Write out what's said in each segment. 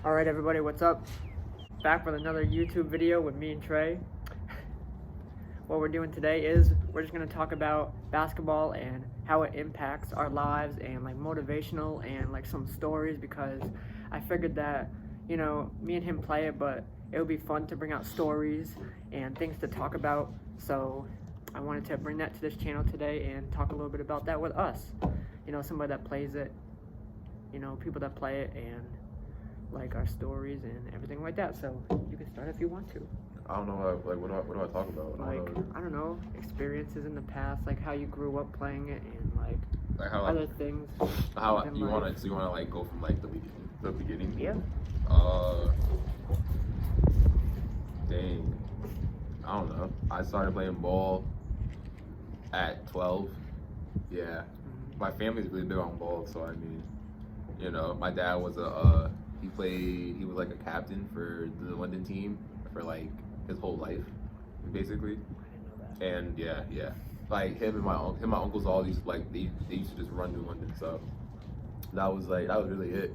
Alright everybody, what's up? Back with another YouTube video with me and Trey. What we're doing today is we're just going to talk about basketball and how it impacts our lives and like motivational and like some stories, because I figured that, you know, me and him play it, but it would be fun to bring out stories and things to talk about. So I wanted to bring that to this channel today and talk a little bit about that with us. You know, somebody that plays it, you know, people that play it, and like our stories and everything like that. So you can start if you want to. I don't know, like, what do I talk about? I don't know, experiences in the past, like how you grew up playing it, and like how, other things. How you want to like go from like the beginning? Yeah. Dang. I don't know. I started playing ball at 12. Yeah. My family's really big on ball, so I mean, you know, my dad was he was like a captain for the London team for like his whole life, basically. And yeah, like him and my uncles all used to, like they used to just run to London, so that was really it.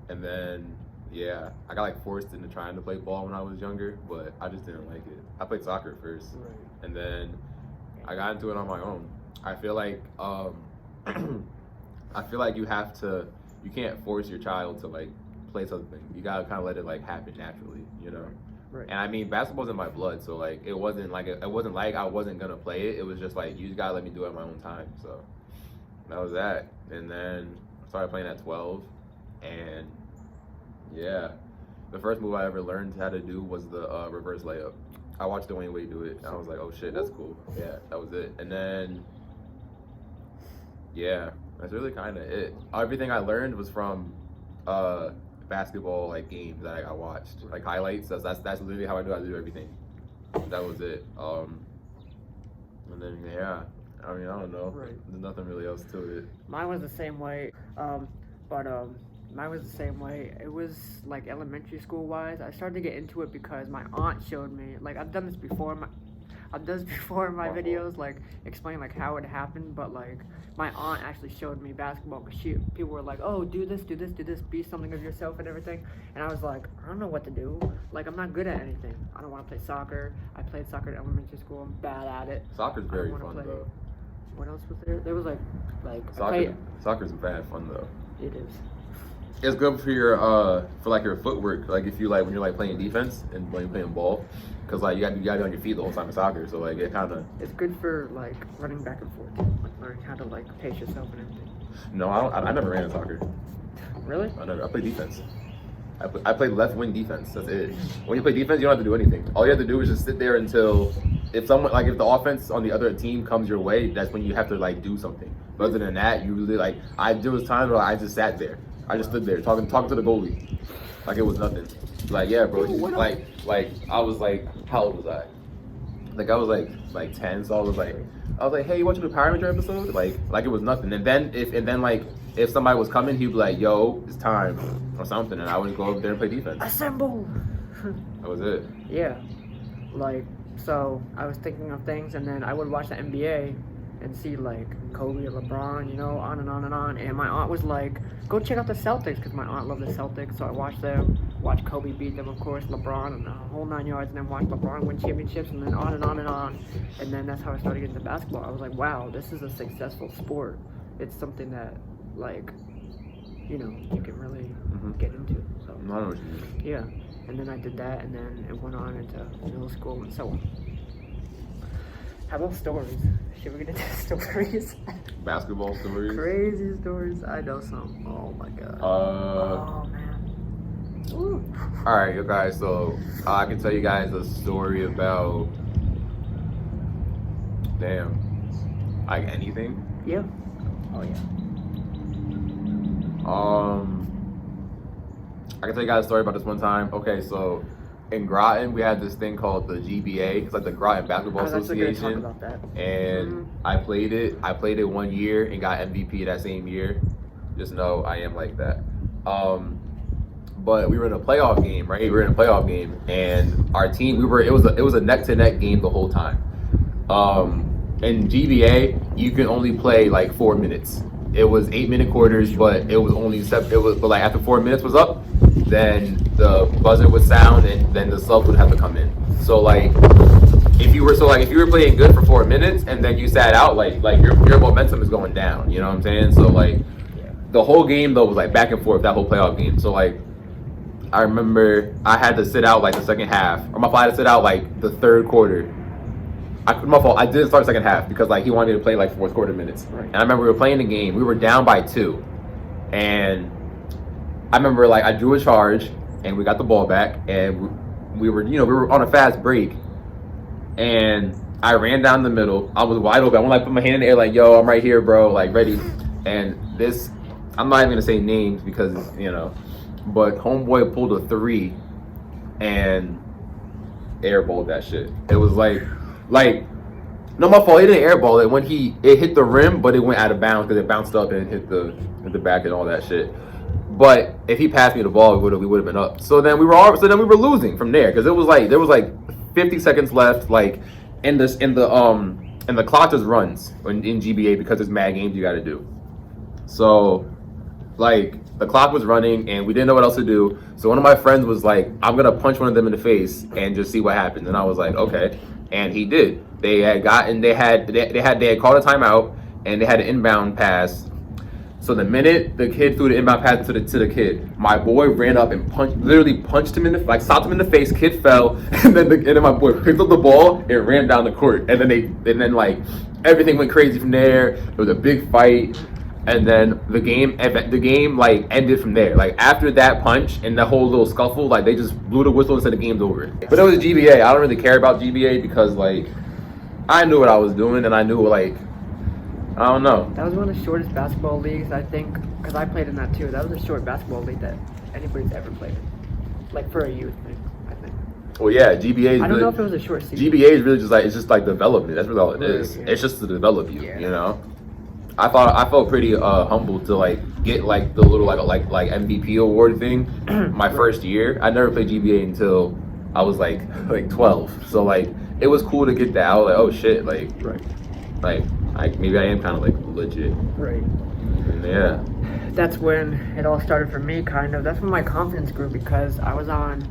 And then yeah, I got like forced into trying to play ball when I was younger, but I just didn't like it. I played soccer first, and then I got into it on my own. I feel like you can't force your child to like play something. You gotta kind of let it like happen naturally, you know. Right. And I mean, basketball's in my blood, so like it wasn't like I wasn't gonna play it. It was just like, you just gotta let me do it at my own time. So that was that. And then I started playing at 12, and yeah, the first move I ever learned how to do was the reverse layup. I watched Dwayne Wade do it, and I was like, oh shit, that's cool. Yeah, that was it. And then yeah, that's really kind of it. Everything I learned was from basketball like games that I watched, like highlights. That's literally how I do everything. That was it. And then yeah, I mean, I don't know. Right. There's nothing really else to it. Mine was the same way, mine was the same way. It was like elementary school wise. I started to get into it because my aunt showed me. Like I've done this before. I've done this before in my videos, like explain like how it happened. But like my aunt actually showed me basketball, because people were like, oh, do this, be something of yourself and everything. And I was like, I don't know what to do. Like I'm not good at anything. I don't want to play soccer. I played soccer in elementary school. I'm bad at it. Soccer's very fun though. What else was there? There was like soccer's bad fun though. It is. It's good for your your footwork. Like if you like when you're like playing defense and when you're playing ball, because like you gotta be on your feet the whole time in soccer. So like it kind of. It's good for like running back and forth, like learning how to like pace yourself and everything. No, I never ran in soccer. Really? I played defense. I played left wing defense. That's it. When you play defense, you don't have to do anything. All you have to do is just sit there until if the offense on the other team comes your way, that's when you have to like do something. But other than that, you really there was times where I just sat there. I just stood there talking to the goalie, like it was nothing. Like yeah, bro. Like I was like, how old was I? Like I was like 10, so I was like, hey, you watching the Power Ranger episode? Like it was nothing. And then if somebody was coming, he'd be like, yo, it's time or something, and I would go over there and play defense. Assemble. That was it. Yeah, like so I was thinking of things, and then I would watch the NBA and see like Kobe or LeBron, you know, on and on and on. And my aunt was like, go check out the Celtics, because my aunt loved the Celtics. So I watched them, watched Kobe beat them, of course, LeBron, and the whole 9 yards, and then watched LeBron win championships, and then on and on and on. And then that's how I started getting into basketball. I was like, wow, this is a successful sport. It's something that, like, you know, you can really get into. So I know what you mean. yeah, and then I did that, and then it went on into middle school and so on. How about stories? Should we get into stories? Basketball stories? Crazy stories. I know some. Oh my god. Oh man. Ooh. All right, you guys. So I can tell you guys a story about. Damn. Like anything? Yeah. Oh yeah. I can tell you guys a story about this one time. Okay, so in Groton, we had this thing called the GBA. It's like the Groton Basketball Association. Talk about that. And I played it 1 year and got MVP that same year. Just know I am like that. But we were in a playoff game, right? We were in a playoff game, and our team, it was a neck-to-neck game the whole time. In GBA, you can only play like 4 minutes. it was 8-minute quarters, but it was only but like after 4 minutes was up, then the buzzer would sound and then the subs would have to come in. So like if you were playing good for 4 minutes and then you sat out, like your momentum is going down. You know what I'm saying? So like the whole game though was like back and forth, that whole playoff game. So like I remember I had to sit out like the second half, or my father had to sit out like the third quarter. My fault. I didn't start the second half because like he wanted me to play like fourth quarter minutes. Right. And I remember we were playing the game. We were down by 2, and I remember like I drew a charge and we got the ball back and we were on a fast break, and I ran down the middle. I was wide open. I want to like put my hand in the air like, yo, I'm right here, bro, like ready. And this, I'm not even gonna say names because but homeboy pulled a 3 and airballed that shit. It was like no, my fault. He didn't airball it when it hit the rim, but it went out of bounds because it bounced up and hit the back and all that shit. But if he passed me the ball, we would have been up. So then we were losing from there because it was like there was like 50 seconds left, like in the clock just runs in GBA because there's mad games you got to do. So like the clock was running and we didn't know what else to do. So one of my friends was like, I'm gonna punch one of them in the face and just see what happens. And I was like, okay. And he did. They had called a timeout and they had an inbound pass. So the minute the kid threw the inbound pass to the kid, my boy ran up and literally punched him stopped him in the face. Kid fell, and then my boy picked up the ball and ran down the court. And then like everything went crazy from there. There was a big fight, and then the game like ended from there. Like after that punch and the whole little scuffle, like they just blew the whistle and said the game's over. But it was GBA. I don't really care about GBA because like I knew what I was doing and I knew like. I don't know. That was one of the shortest basketball leagues, I think, because I played in that too. That was a short basketball league that anybody's ever played in. Like for a youth thing, I think. Well, yeah, GBA is I don't know if it was a short season. GBA is really just like development. That's really all it is. Yeah. It's just to develop you, you know? I felt pretty humbled to like get like the little like MVP award thing my first year. I never played GBA until I was like 12. So like it was cool to get that. I was like, oh shit, like maybe I am kind of like legit. Right. And yeah. That's when it all started for me, kind of. That's when my confidence grew because I was on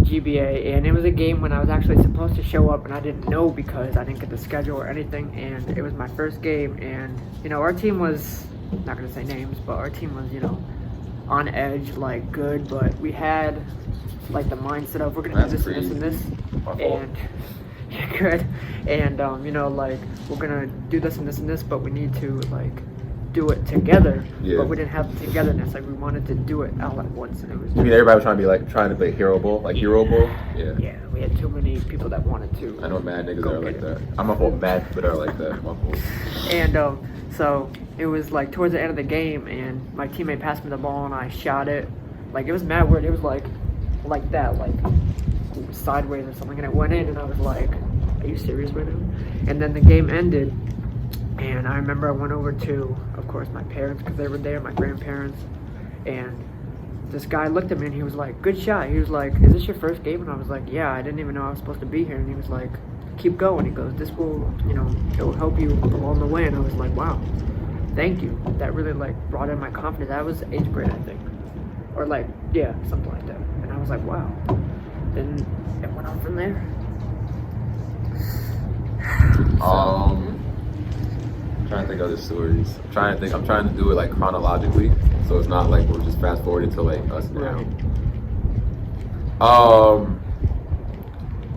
GBA and it was a game when I was actually supposed to show up and I didn't know because I didn't get the schedule or anything, and it was my first game, and our team was, not gonna say names, but our team was on edge, like good, but we had like the mindset of we're gonna do this and this and good, and like we're gonna do this and this and this, but we need to like do it together. But we didn't have the togetherness. Like we wanted to do it all at once, and it was. You mean everybody was trying to play hero ball, like hero ball? Yeah. Yeah, we had too many people that wanted to. I know mad niggas that are like that. I'm not whole mad people that are like that. My fault. And so it was like towards the end of the game, and my teammate passed me the ball, and I shot it. Like it was mad weird. It was like that, like sideways or something, and it went in, and I was like, are you serious right now? And then the game ended, and I remember I went over to, of course, my parents, because they were there, my grandparents, and this guy looked at me and he was like, good shot. He was like, is this your first game? And I was like, yeah, I didn't even know I was supposed to be here. And he was like, keep going. He goes, this will, it will help you along the way. And I was like, wow, thank you. That really like brought in my confidence. That was 8th grade, I think, or like, yeah, something like that. And I was like, wow. Then it went on from there. I'm trying to think of the stories. I'm trying to do it like chronologically, so it's not like we're just fast forwarding to like us now. Right.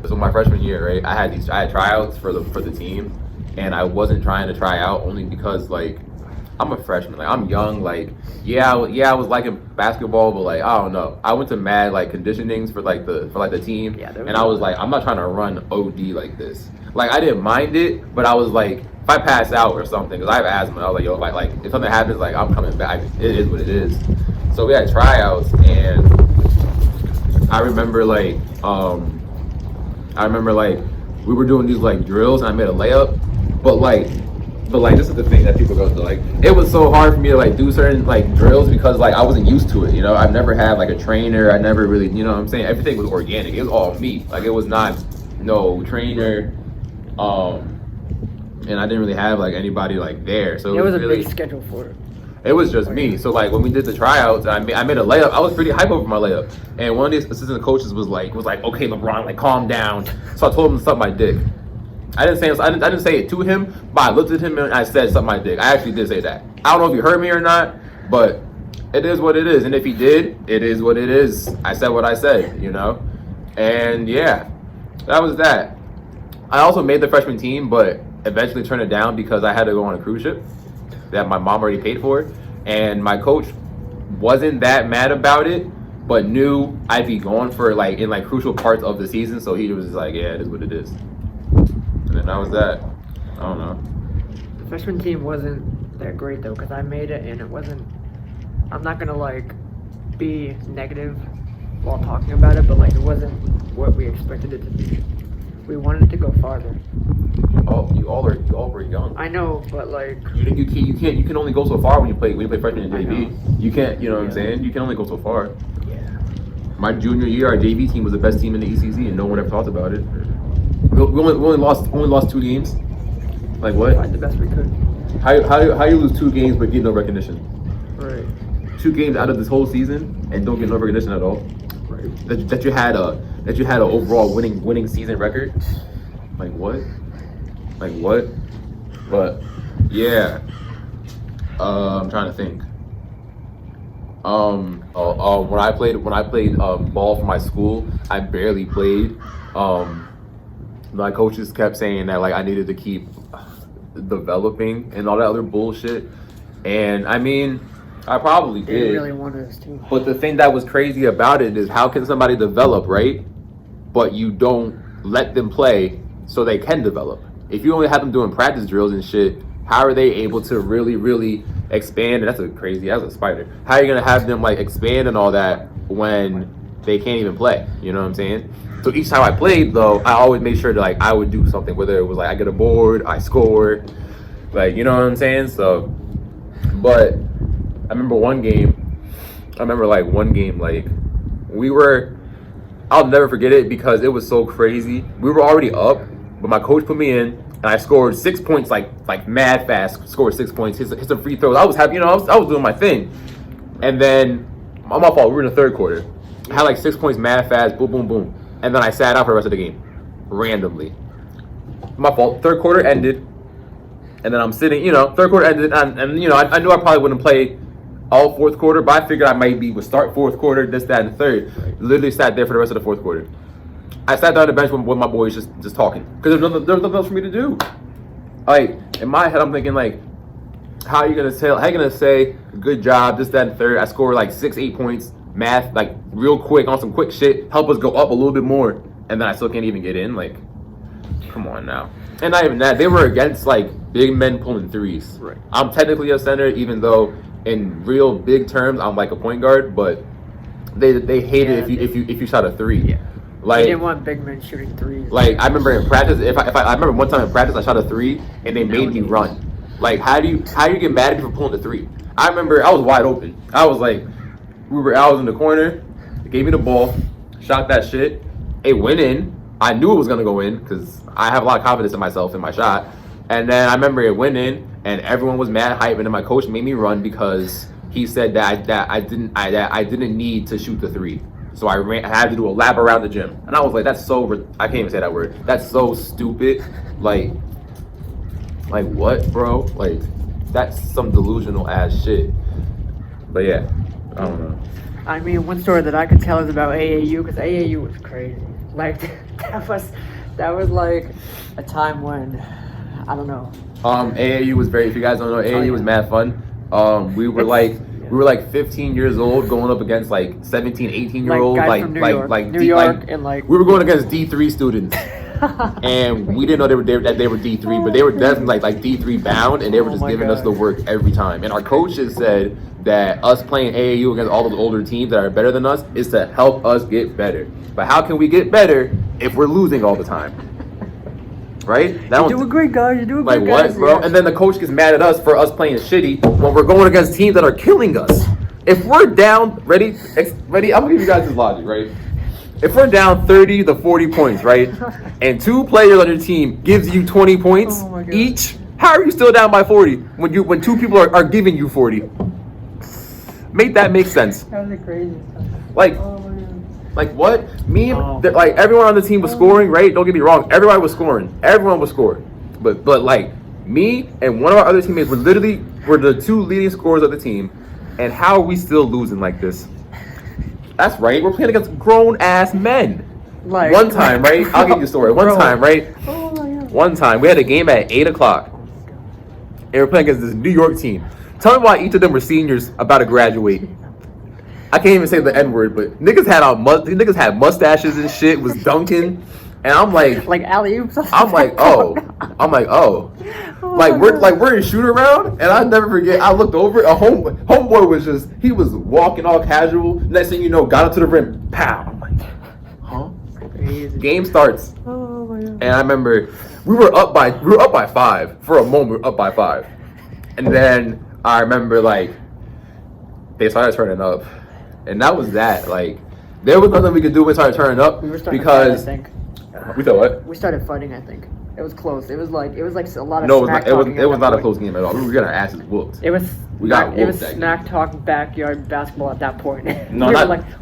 So my freshman year, right, I had tryouts for the team, and I wasn't trying to try out only because like I'm a freshman, like I'm young, like I was liking basketball, but like I don't know. I went to mad like conditionings for the team, and I was like, I'm not trying to run OD like this. Like I didn't mind it, but I was like, if I pass out or something, because I have asthma, I was like, yo, like if something happens, like I'm coming back. It is what it is. So we had tryouts, and I remember like we were doing these like drills, and I made a layup, but like this is the thing that people go through. Like it was so hard for me to like do certain like drills because like I wasn't used to it. I've never had like a trainer. I never really, what I'm saying, everything was organic. It was all me. Like it was not no trainer. and I didn't really have like anybody like there. So It was a really, big schedule for it. it was just me. So like when we did the tryouts, I made a layup. I was pretty hype over my layup, and one of these assistant coaches was like, okay, LeBron, like calm down. So I told him to suck my dick. I didn't say it to him, but I looked at him and I said suck my dick. I actually did say that. I don't know if you heard me or not, but it is what it is. And if he did, it is what it is. I said what I said, you know? And yeah, that was that. I also made the freshman team, but eventually turned it down because I had to go on a cruise ship that my mom already paid for. And my coach wasn't that mad about it, but knew I'd be gone for like in like crucial parts of the season. So he was just like, yeah, it is what it is. And then that was that. I don't know. The freshman team wasn't that great though, because I made it and it wasn't. I'm not gonna like be negative while talking about it, but like it wasn't what we expected it to be. We wanted it to go farther. Oh, you all were young. I know, but like You can only go so far when you play freshman in I JV. know. You can't, you know what I'm Yeah. saying? You can only go so far. yeah, My junior year, our JV team was the best team in the ECC, and no one ever talked about it. We only lost 2 games. Like what? tried the best we could. How you lose 2 games but get no recognition? Right. 2 games out of this whole season and don't get no recognition at all. Right. That you had a overall winning season record. Like what? Like what? But yeah. I'm trying to think. When I played ball for my school, I barely played. My coaches kept saying that like I needed to keep developing and all that other bullshit. And I mean, I probably They did. really wanted us to. But the thing that was crazy about it is how can somebody develop, right? But you don't let them play so they can develop. If you only have them doing practice drills and shit, how are they able to really, really expand? And that's a spider. How are you gonna have them like expand and all that when they can't even play? You know what I'm saying? So each time I played though, I always made sure that like I would do something, whether it was like I get a board, I score, like you know what I'm saying? So but I remember one game, like I'll never forget it because it was so crazy. We were already up, but my coach put me in and I scored 6 points like mad fast, scored 6 points, hit some free throws. I was happy, I was doing my thing. And then, my fault, we were in the third quarter. I had like 6 points mad fast, boom, boom, boom. And then I sat out for the rest of the game, randomly. My fault, third quarter ended. And then I'm sitting, third quarter ended, and I knew I probably wouldn't play all fourth quarter, but I figured I would start fourth quarter, this, that, and the third. Literally sat there for the rest of the fourth quarter. I sat down on the bench with my boys just talking, because there was nothing else for me to do. Like, in my head, I'm thinking, like, how are you gonna say, good job, this, that, and the third. I scored like 6-8 points, math, like, real quick, on some quick shit, help us go up a little bit more, and then I still can't even get in, like, come on now. And not even that, they were against, like, big men pulling threes. Right. I'm technically a center, even though in real big terms I'm like a point guard, but they hated if you shot a 3. Yeah. Like, They didn't want big men shooting threes. like I remember in practice, I remember one time in practice I shot a 3 and they made me run. Like how do you get mad at me for pulling the 3? I remember I was wide open. I was like, I was in the corner. They gave me the ball, shot that shit. It went in. I knew it was gonna go in because I have a lot of confidence in myself in my shot. And then I remember it went in, and everyone was mad hype, and then my coach made me run because he said that I didn't need to shoot the 3. So I had to do a lap around the gym. And I was like, that's so, I can't even say that word. That's so stupid. Like what, bro? Like, that's some delusional ass shit. But yeah, I don't know. I mean, one story that I could tell is about AAU, because AAU was crazy. Like, that was like a time when, I don't know. AAU was if you guys don't know, AAU was mad fun. We were like 15 years old going up against like 17, 18-year-olds. Like guys from New York, and like we were going against D3 students. And we didn't know that they were D3, but they were definitely like D3 bound, and they were just giving us the work every time. And our coaches said that us playing AAU against all those older teams that are better than us is to help us get better. But how can we get better if we're losing all the time? Right? You're doing great, guys. You're doing great, like what, guys. bro? Yeah. And then the coach gets mad at us for us playing shitty when we're going against teams that are killing us. If we're down, ready, I'm gonna give you guys this logic, right? if we're down 30 to 40 points, right, and two players on your team gives you 20 points Oh my God. each, how are you still down by 40 when two people are giving you 40? Make that make sense. That was crazy. Like, Oh my God. like what? Me, Oh. like everyone on the team was scoring, right? Don't get me wrong. Everybody was scoring. Everyone was scoring. But like me and one of our other teammates were the two leading scorers of the team. And how are we still losing like this? That's right. We're playing against grown ass men. Like One time, right? I'll give you a story. One Bro. time, right? Oh my God. One time we had a game at 8:00, and we're playing against this New York team. Tell me why each of them were seniors about to graduate. I can't even say the N word, but niggas had mustaches and shit, was dunking, and I'm like, alley oops. I'm like, oh, we're in shoot around, and I never forget. I looked over, homeboy he was walking all casual. Next thing you know, got up to the rim, pow. I'm like, huh? Crazy. Game starts. Oh my God. And I remember we were up by 5 for a moment. We were up by 5, and then I remember like they started turning up, and that was that. Like there was nothing we could do when we started turning up We were starting because to fight, I think. we thought what? We started fighting. I think it was close. It was like a lot of. No, smack it was talking it at was that not a point. close game at all. We were getting our asses whooped. It was. We got It was whooped that game. smack talk backyard basketball at that point. No,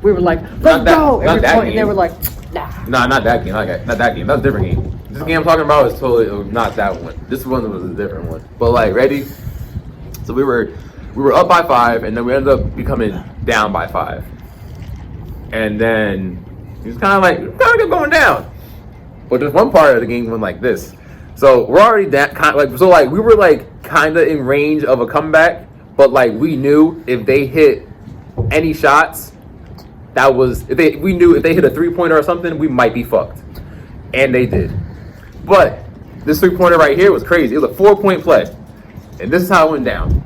we were like, let's not that- go. not Every that point, and they game. were like, nah. Nah, not that game. Not that game. That's a different game. This game I'm talking about is totally not that one. This one was a different one. But like, ready? So we were up by 5, and then we ended up becoming down by 5. And then it was kind of going down. But there's one part of the game went like this. So we're already that we were like kind of in range of a comeback, but like we knew if they hit any shots, we knew if they hit a 3-pointer or something, we might be fucked. And they did. But this 3-pointer right here was crazy. It was a 4-point play. And this is how it went down.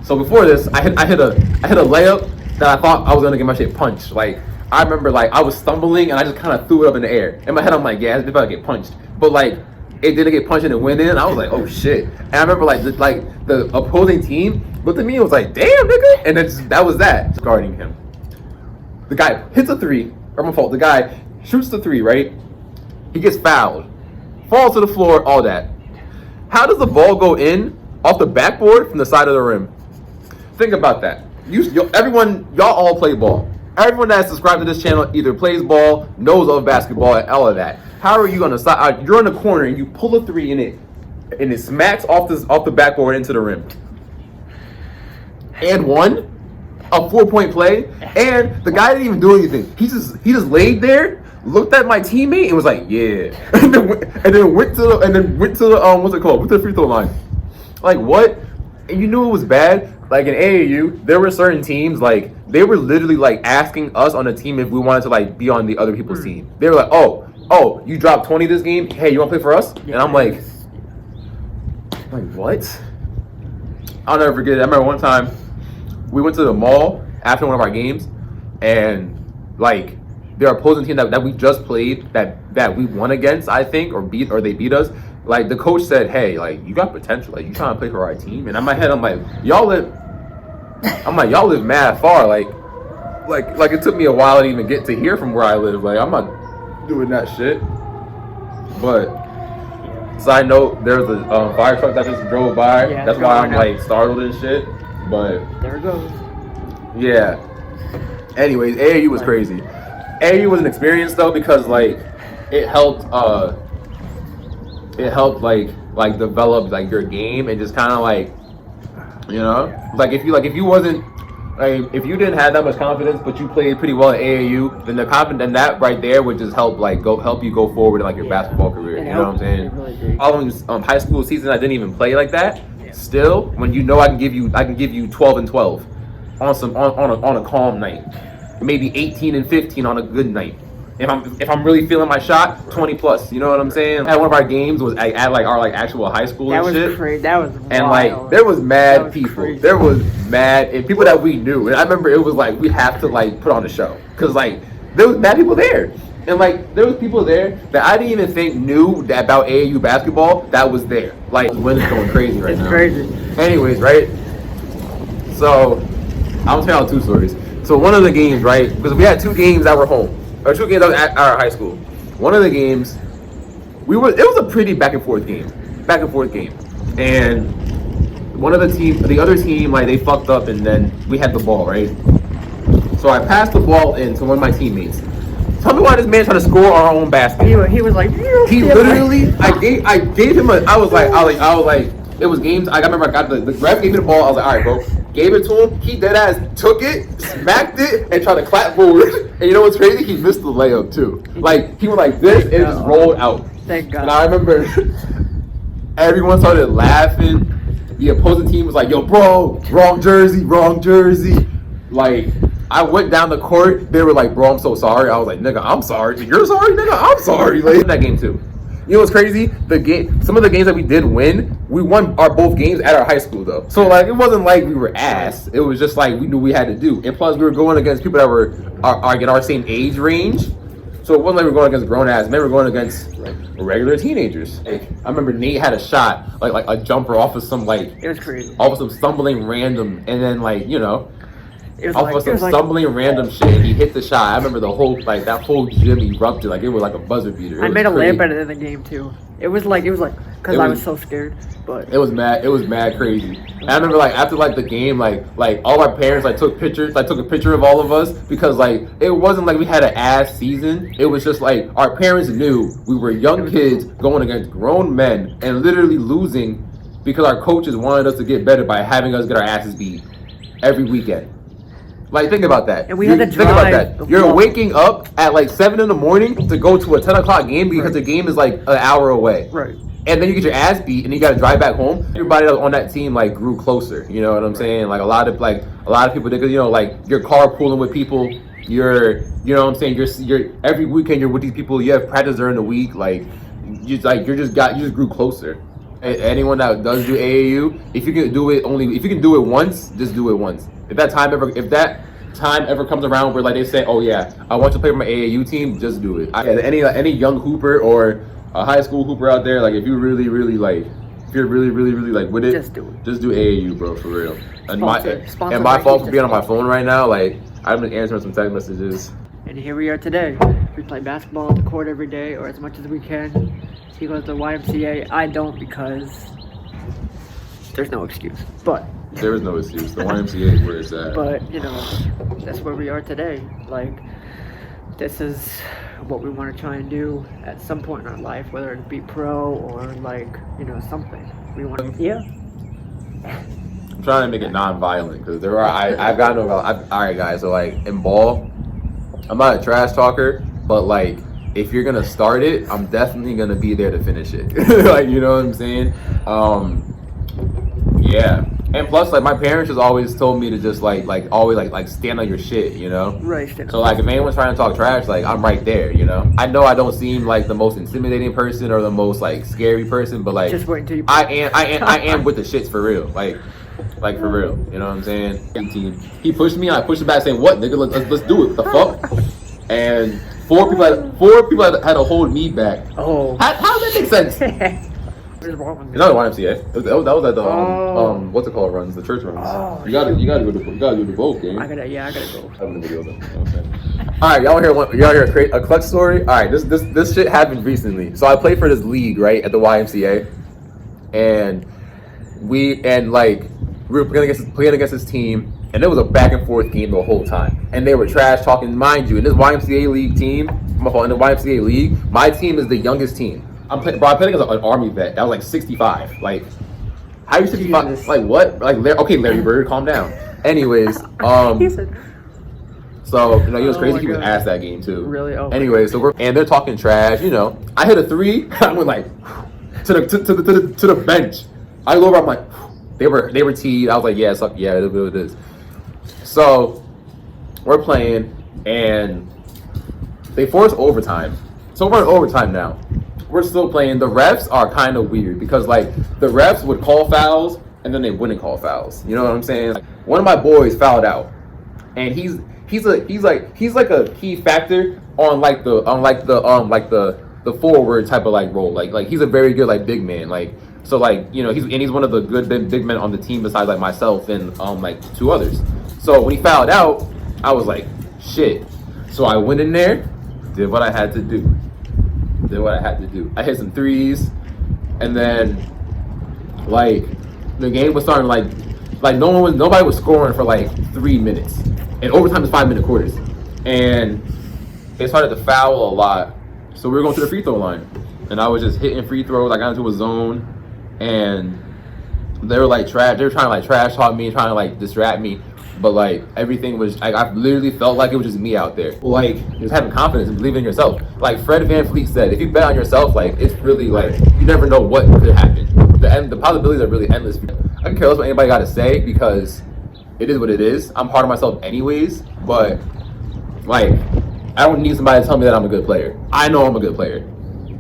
So before this, I hit a layup that I thought I was gonna get my shit punched. Like I remember like I was stumbling and I just kind of threw it up in the air. In my head I'm like, yeah, it's about to get punched. But like it didn't get punched and it went in. I was like, oh shit. And I remember like the opposing team looked at me and was like, damn nigga. And then that was that. Guarding him. The guy hits a 3, or my fault. The guy shoots the 3, right? He gets fouled, falls to the floor, all that. How does the ball go in off the backboard from the side of the rim? Think about that. Y'all all play ball. Everyone that's subscribed to this channel either plays ball, knows of basketball, and all of that. How are you on the side? You're in the corner and you pull a 3 in and it smacks off the backboard into the rim. And one. A 4-point play, and the guy didn't even do anything. He just laid there, looked at my teammate, and was like, "Yeah," and then went to the what's it called? Went to the free throw line. Like what? And you knew it was bad. Like in AAU, there were certain teams like they were literally like asking us on the team if we wanted to like be on the other people's team. They were like, "Oh, you dropped 20 this game. Hey, you want to play for us?" And I'm like, what? I'll never forget it. I remember one time. We went to the mall after one of our games, and like their opposing team that we just played that we won against, I think, or they beat us. Like the coach said, "Hey, like you got potential. Like you trying to play for our team." And in my head, I'm like, y'all live mad far. Like it took me a while to even get to hear from where I live. Like I'm not doing that shit. But side note, there's a fire truck that just drove by. Yeah, that's why I'm like startled and shit. But there it goes. yeah. Anyways, AAU was crazy. AAU was an experience though because like it helped like develop like your game and just kind of like like if you wasn't like if you didn't have that much confidence but you played pretty well at AAU, then that right there would just help you go forward in like your basketball career. You know what I'm saying? Really Following high school season, I didn't even play like that. Still, when I can give you 12 and 12 on a calm night, maybe 18 and 15 on a good night. If I'm really feeling my shot, 20 plus. You know what I'm saying? At one of our games was at like our like actual high school that and was shit. Crazy. That was and wild. like there was mad people. Crazy. There was mad and people that we knew. And I remember it was like we have to like put on a show because like there was mad people there. And like there was people there that I didn't even think knew about AAU basketball that was there. Like when it's going crazy right now. It's crazy. Anyways, right? So I'm gonna tell y'all 2 stories. So one of the games, right? Because we had 2 games that were home. or 2 games that was at our high school. One of the games, it was a pretty back and forth game, and the other team, like they fucked up, and then we had the ball, right? So I passed the ball in to one of my teammates. Tell me why this man trying to score our own basket. He was like, He literally, I gave him I was like, it was games. I remember I got the ref gave me the ball. I was like, all right, bro. Gave it to him. He dead ass took it, smacked it, and tried to clap forward. And you know what's crazy? He missed the layup too. Like he went like this and just rolled out. Thank God. And I remember everyone started laughing. The opposing team was like, yo, bro, wrong jersey. Like, I went down the court. They were like, bro, I'm so sorry. I was like, nigga, I'm sorry. You're sorry, nigga? I'm sorry. Like, in that game too. You know what's crazy? Some of the games that we did win, we won both games at our high school though. So like, it wasn't like we were ass. It was just like we knew we had to do. And plus, we were going against people that were in our same age range. So it wasn't like we were going against grown ass men. We were going against like regular teenagers. Like, I remember Nate had a shot, like a jumper off of some like. It was crazy. Off of some stumbling random, and then like off of some like, stumbling random shit, and he hit the shot. I remember that whole gym erupted like it was like a buzzer beater. I made a layup at it in the game too. It was like because I was so scared, but it was mad crazy. And I remember like after like the game, like all our parents like took pictures. I took a picture of all of us because like it wasn't like we had an ass season. It was just like our parents knew we were young kids going against grown men and literally losing because our coaches wanted us to get better by having us get our asses beat every weekend. Like, think about that. And we had to Think about that. drive. You're waking up at like 7 in the morning to go to a 10 o'clock game because the game is like an hour away. Right. And then you get your ass beat and you got to drive back home. Everybody on that team like grew closer. You know what I'm saying? Like a lot of people, because like you're carpooling with people. You know what I'm saying? You're every weekend you're with these people. You have practice during the week. Like you just grew closer. Anyone that does do AAU, if you can do it once, just do it once. If that time ever comes around where like they say, oh yeah, I want to play for my AAU team, just do it. Any young hooper or a high school hooper out there, like if you're really like with it, just do it. Just do AAU, bro, for real. And Sponsor my fault for being on my phone right now. Like I've been answering some text messages. And here we are today. We play basketball at the court every day, or as much as we can. He goes to YMCA. I don't because there's no excuse. But there is no excuse. The YMCA is where it's at. But that's where we are today. Like, this is what we want to try and do at some point in our life, whether it be pro or like something. We want to. Yeah. I'm trying to make it non-violent because there are. I've gotten over. All right, guys. So like in ball, I'm not a trash talker, but like if you're gonna start it, I'm definitely gonna be there to finish it. Like, you know what I'm saying? Yeah. And plus, like my parents just always told me to just like always stand on your shit, you know? Right. So like if anyone's trying to talk trash, like I'm right there, you know? I know I don't seem like the most intimidating person or the most like scary person, but like just wait until you. I am with the shits for real, like for real. You know what I'm saying? 18. He pushed me, I pushed him back, saying, "What, nigga? Let's do it." The fuck? And four people had to hold me back. Oh. How does that make sense? What is wrong with me? It's not the YMCA. That was at the what's it called runs, the church runs. Oh, you gotta go to both games. I gotta go. Having the video though. You know what I'm saying? All right, y'all hear a clutch story? All right, this shit happened recently. So I played for this league right at the YMCA, and we were playing against this team, and it was a back and forth game the whole time, and they were trash talking. Mind you, in this YMCA league team, in the YMCA league, my team is the youngest team. I played against an Army vet that was like 65. Like, how are you 65? Jesus. Like what? Like, okay, Larry Bird, calm down. Anyways, He said, so you know, he was crazy. my He was God. asked that game too. Really? Oh, anyway, so they're talking trash. You know, I hit a 3. I went like to the bench. I go over. I'm like, they were teed. I was like, yeah, it is what it is. So we're playing, and they forced overtime. So we're in overtime now. We're still playing. The refs are kind of weird because like the refs would call fouls and then they wouldn't call fouls. You know what I'm saying? Like, one of my boys fouled out, and he's like a key factor on the forward type of like role. Like he's a very good like big man. Like so like you know he's one of the good big men on the team besides like myself and like 2 others. So when he fouled out, I was like shit. So I went in there did what I had to do. I hit some threes, and then like the game was starting like nobody was scoring for like 3 minutes, and overtime is 5-minute quarters, and they started to foul a lot. So we were going to the free throw line, and I was just hitting free throws. I got into a zone, and they were like trash. They were trying to like trash talk me, trying to like distract me. But like everything was, like, I literally felt like it was just me out there. Like just having confidence and believing in yourself. Like Fred VanVleet said, if you bet on yourself, like it's really like you never know what could happen. The possibilities are really endless. I don't care less what anybody got to say because it is what it is. I'm hard on myself anyways, but like I don't need somebody to tell me that I'm a good player. I know I'm a good player.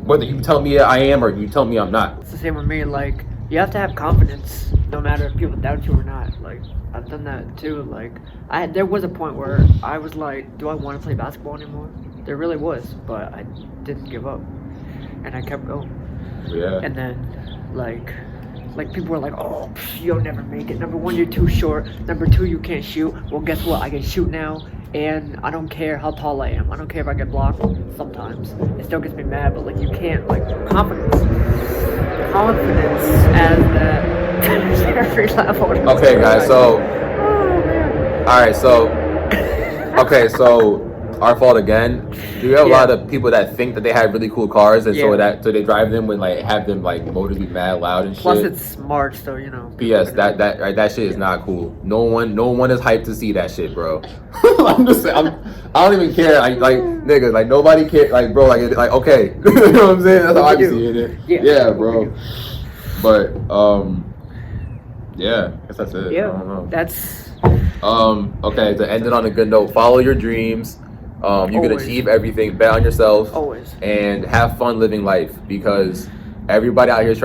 Whether you tell me I am or you tell me I'm not. It's the same with me. Like, you have to have confidence, no matter if people doubt you or not. Like, I've done that too. Like, there was a point where I was like, do I want to play basketball anymore? There really was, but I didn't give up, and I kept going. Yeah. And then, like people were like, oh, you'll never make it. Number one, you're too short. Number two, you can't shoot. Well, guess what? I can shoot now. And I don't care how tall I am. I don't care if I get blocked sometimes. It still gets me mad, but like you can't, like, confidence as that every level. Okay, guys, so alright, so our fault again. Do you have a lot of people that think that they have really cool cars and so they drive them when like have them like motors be mad loud and shit? Plus it's March, so you know. P.S. That shit is not cool. No one is hyped to see that shit, bro. I'm just saying, I don't even care. Like nigga, like nobody care. Like bro, like okay, you know what I'm saying? That's how I be seeing it. Yeah, bro. But yeah, I guess that's it. Yeah, I don't know. that's okay. To end it on a good note, follow your dreams. You can achieve everything. Bet on yourself. Always. And have fun living life because everybody out here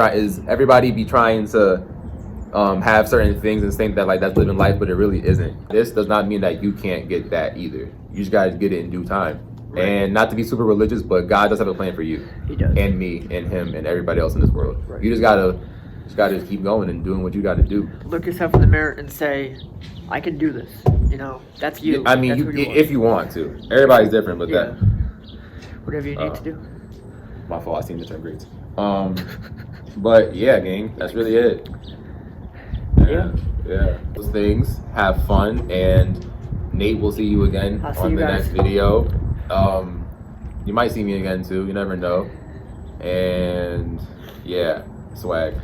everybody be trying to have certain things and think that like that's living life, but it really isn't. This does not mean that you can't get that either. You just gotta get it in due time. Right. And not to be super religious, but God does have a plan for you. He does. And me and him and everybody else in this world. Right. You just gotta keep going and doing what you gotta do. Look yourself in the mirror and say, I can do this. You know, that's you. I mean, if you want to. Everybody's different, but that. Whatever you need to do. My fault. I seen the term grades. But yeah, gang, that's really it. Yeah. Those things. Have fun, and Nate will see you again on the next video. You might see me again too. You never know. And yeah, swag.